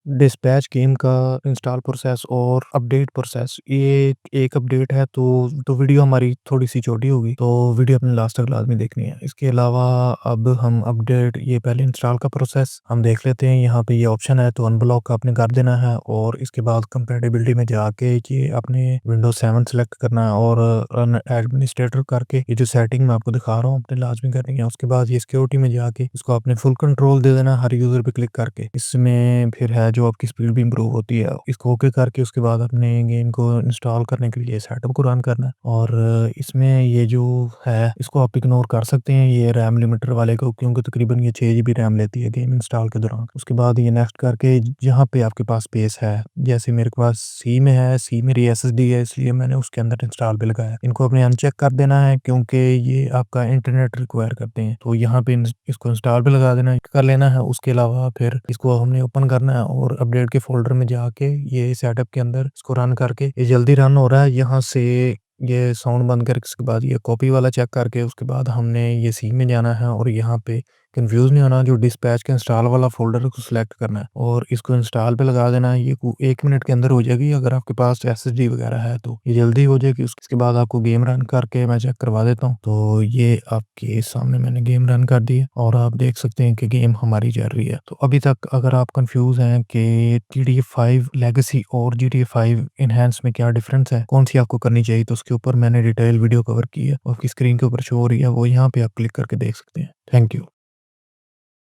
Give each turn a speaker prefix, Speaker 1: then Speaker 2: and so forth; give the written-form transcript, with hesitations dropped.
Speaker 1: Dispatch game का install process और update process, ये एक अपडेट है तो वीडियो हमारी थोड़ी-सी छोटी होगी, तो वीडियो अपने लास्ट तक लाज़मी देखनी है। इसके अलावा अब हम अपडेट, ये पहले इंस्टॉल का प्रोसेस हम देख लेते हैं। यहाँ पे ये ऑप्शन है तो अनब्लॉक आपने कर देना है और इसके बाद कंपैटिबिलिटी में जाके ये आपने विंडोज़ 7 सेलेक्ट करना है और रन एडमिनिस्ट्रेटर करके ये जो सेटिंग मैं आपको दिखा रहा हूँ आपने लाज़मी करनी है। उसके बाद ये सिक्योरिटी में जाके इसको आपने फुल कंट्रोल दे देना है हर यूज़र पे क्लिक करके। इसमें फिर है जो आपकी स्पीड भी इंप्रूव होती है। इसको ओके करके उसके बाद अपने गेम को इंस्टॉल करने के लिए सेटअप को रन करना है और इसमें ये जो है इसको आप इग्नोर कर सकते हैं ये रैम लिमिटर वाले को, क्योंकि तकरीबन ये 6 जीबी रैम लेती है गेम इंस्टॉल के दौरान। उसके बाद ये नेक्स्ट करके जहाँ पे आपके पास स्पेस है, जैसे मेरे पास सी में है, सी मेरी एसएसडी है इसलिए मैंने उसके अंदर इंस्टॉल पे लगाया। इनको अपने अनचेक कर देना है क्योंकि ये आपका इंटरनेट रिक्वायर करते हैं, तो यहाँ पे इसको इंस्टॉल पे लगा देना कर लेना है। उसके अलावा फिर इसको हमने ओपन करना है और अपडेट के फ़ोल्डर में जाके ये सेटअप के अंदर इसको रन करके, ये जल्दी रन हो रहा है, यहाँ से ये साउंड बंद करके उसके बाद ये कॉपी वाला चेक करके उसके बाद हमने ये सी में जाना है और यहाँ पे कंफ्यूज नहीं होना, जो डिस्पैच के इंस्टॉल वाला फ़ोल्डर है उसको सिलेक्ट करना है और इसको इंस्टॉल पे लगा देना है। ये 1 मिनट के अंदर हो जाएगी अगर आपके पास एसएसडी वगैरह है तो ये जल्दी हो जाएगी। उसके बाद आपको गेम रन करके मैं चेक करवा देता हूँ। तो ये आपके सामने मैंने गेम रन कर दी है और आप देख सकते हैं कि गेम हमारी चल रही है। तो अभी तक अगर आप कंफ्यूज हैं कि GTA 5 लेगेसी और GTA 5 एनहांस में क्या डिफरेंस है, कौन सी आपको करनी चाहिए, तो उसके ऊपर मैंने डिटेल वीडियो कवर की है, आपकी स्क्रीन के ऊपर शो हो रही है, वो यहाँ पे आप क्लिक करके देख सकते हैं। Thank you.